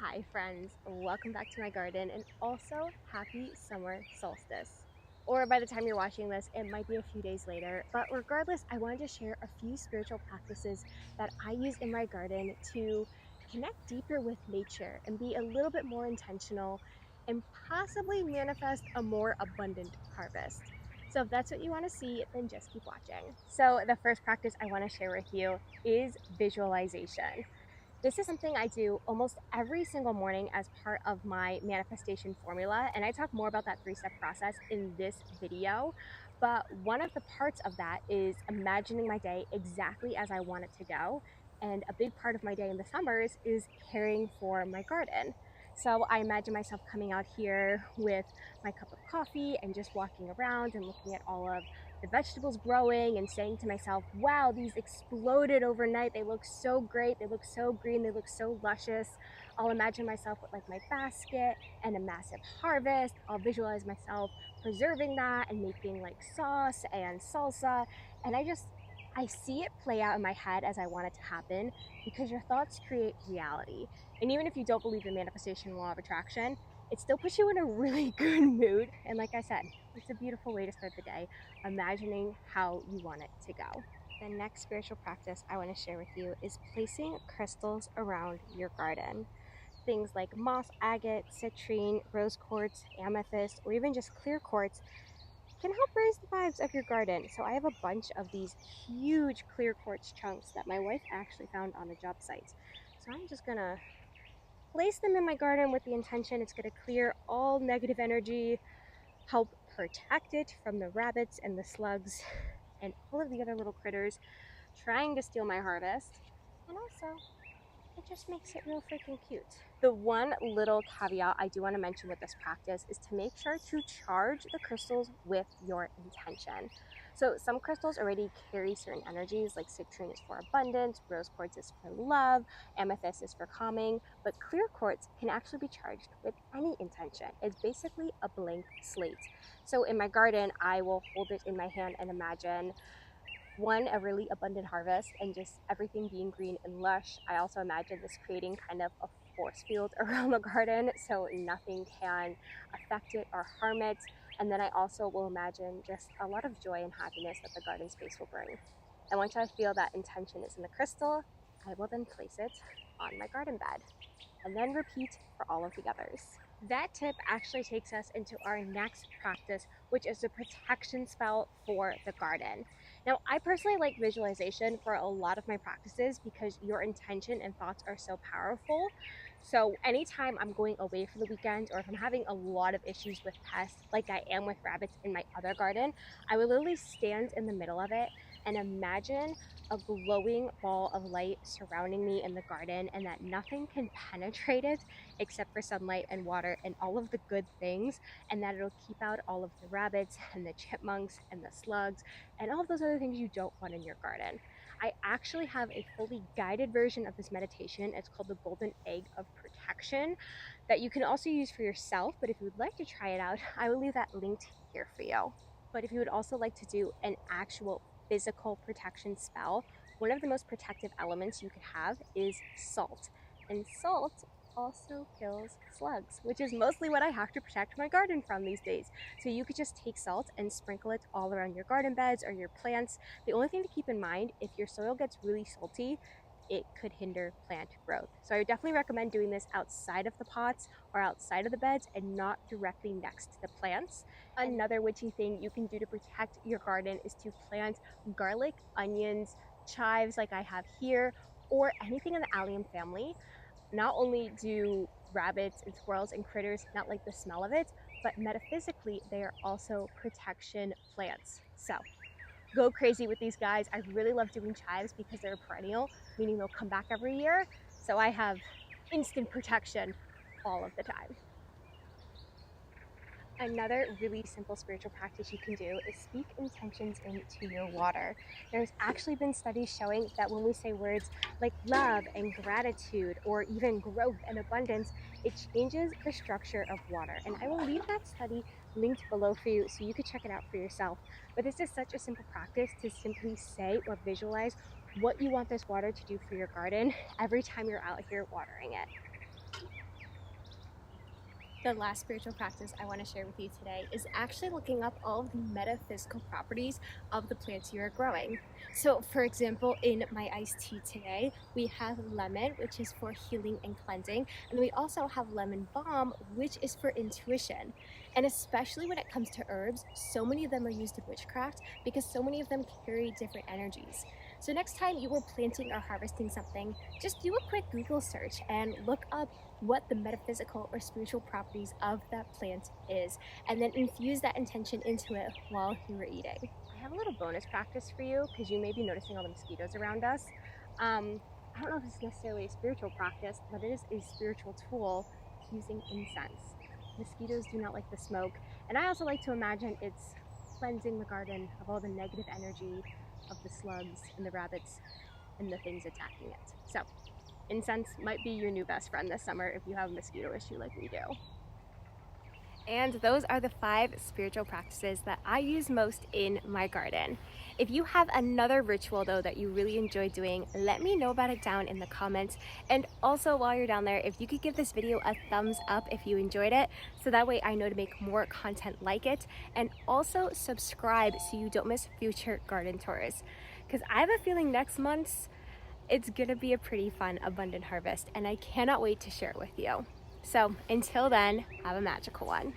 Hi friends, welcome back to my garden and also happy summer solstice. Or by the time you're watching this, it might be a few days later, but regardless, I wanted to share a few spiritual practices that I use in my garden to connect deeper with nature and be a little bit more intentional and possibly manifest a more abundant harvest. So if that's what you want to see, then just keep watching. So the first practice I want to share with you is visualization. This is something I do almost every single morning as part of my manifestation formula, and I talk more about that three-step process in this video. But one of the parts of that is imagining my day exactly as I want it to go. And a big part of my day in the summers is caring for my garden. So I imagine myself coming out here with my cup of coffee and just walking around and looking at all of the vegetables growing and saying to myself, wow, these exploded overnight. They look so great. They look so green. They look so luscious. I'll imagine myself with like my basket and a massive harvest. I'll visualize myself preserving that and making like sauce and salsa. And I see it play out in my head as I want it to happen because your thoughts create reality. And even if you don't believe in manifestation law of attraction, it still puts you in a really good mood. And like I said, it's a beautiful way to start the day, imagining how you want it to go. The next spiritual practice I want to share with you is placing crystals around your garden. Things like moss agate, citrine, rose quartz, amethyst, or even just clear quartz can help raise the vibes of your garden. So I have a bunch of these huge clear quartz chunks that my wife actually found on a job site. So I'm just gonna place them in my garden with the intention it's gonna clear all negative energy, help protect it from the rabbits and the slugs and all of the other little critters trying to steal my harvest. And also, it just makes it real freaking cute. The one little caveat I do want to mention with this practice is to make sure to charge the crystals with your intention. So some crystals already carry certain energies, like citrine is for abundance, rose quartz is for love, amethyst is for calming, but clear quartz can actually be charged with any intention. It's basically a blank slate. So in my garden, I will hold it in my hand and imagine one, a really abundant harvest and just everything being green and lush. I also imagine this creating kind of a force field around the garden so nothing can affect it or harm it. And then I also will imagine just a lot of joy and happiness that the garden space will bring. And once I feel that intention is in the crystal, I will then place it on my garden bed and then repeat for all of the others. That tip actually takes us into our next practice, which is the protection spell for the garden. Now, I personally like visualization for a lot of my practices because your intention and thoughts are so powerful. So anytime I'm going away for the weekend or if I'm having a lot of issues with pests, like I am with rabbits in my other garden, I would literally stand in the middle of it and imagine a glowing ball of light surrounding me in the garden and that nothing can penetrate it except for sunlight and water and all of the good things, and that it'll keep out all of the rabbits and the chipmunks and the slugs and all of those other things you don't want in your garden. I actually have a fully guided version of this meditation. It's called the Golden Egg of Protection that you can also use for yourself, but if you would like to try it out, I will leave that linked here for you. But if you would also like to do an actual physical protection spell, one of the most protective elements you could have is salt. And salt also kills slugs, which is mostly what I have to protect my garden from these days. So you could just take salt and sprinkle it all around your garden beds or your plants. The only thing to keep in mind, if your soil gets really salty, it could hinder plant growth. So I would definitely recommend doing this outside of the pots or outside of the beds and not directly next to the plants. Another witchy thing you can do to protect your garden is to plant garlic, onions, chives like I have here, or anything in the allium family. Not only do rabbits and squirrels and critters not like the smell of it, but metaphysically, they are also protection plants. So go crazy with these guys. I really love doing chives because they're perennial, meaning they'll come back every year. So I have instant protection all of the time. Another really simple spiritual practice you can do is speak intentions into your water. There's actually been studies showing that when we say words like love and gratitude or even growth and abundance, it changes the structure of water. And I will leave that study linked below for you so you could check it out for yourself. But this is such a simple practice to simply say or visualize what you want this water to do for your garden every time you're out here watering it. The last spiritual practice I want to share with you today is actually looking up all of the metaphysical properties of the plants you are growing. So, for example, in my iced tea today, we have lemon, which is for healing and cleansing, and we also have lemon balm, which is for intuition. And especially when it comes to herbs, so many of them are used in witchcraft because so many of them carry different energies. So, next time you are planting or harvesting something, just do a quick Google search and look up what the metaphysical or spiritual properties of that plant is, and then infuse that intention into it while you were eating. I have a little bonus practice for you because you may be noticing all the mosquitoes around us. I don't know if it's necessarily a spiritual practice, but it is a spiritual tool using incense. Mosquitoes do not like the smoke, and I also like to imagine it's cleansing the garden of all the negative energy of the slugs and the rabbits and the things attacking it. So incense might be your new best friend this summer if you have a mosquito issue like we do. And those are the 5 spiritual practices that I use most in my garden. If you have another ritual though that you really enjoy doing, let me know about it down in the comments. And also while you're down there, if you could give this video a thumbs up if you enjoyed it, so that way I know to make more content like it. And also subscribe so you don't miss future garden tours. Because I have a feeling next month's it's gonna be a pretty fun, abundant harvest, and I cannot wait to share it with you. So until then, have a magical one.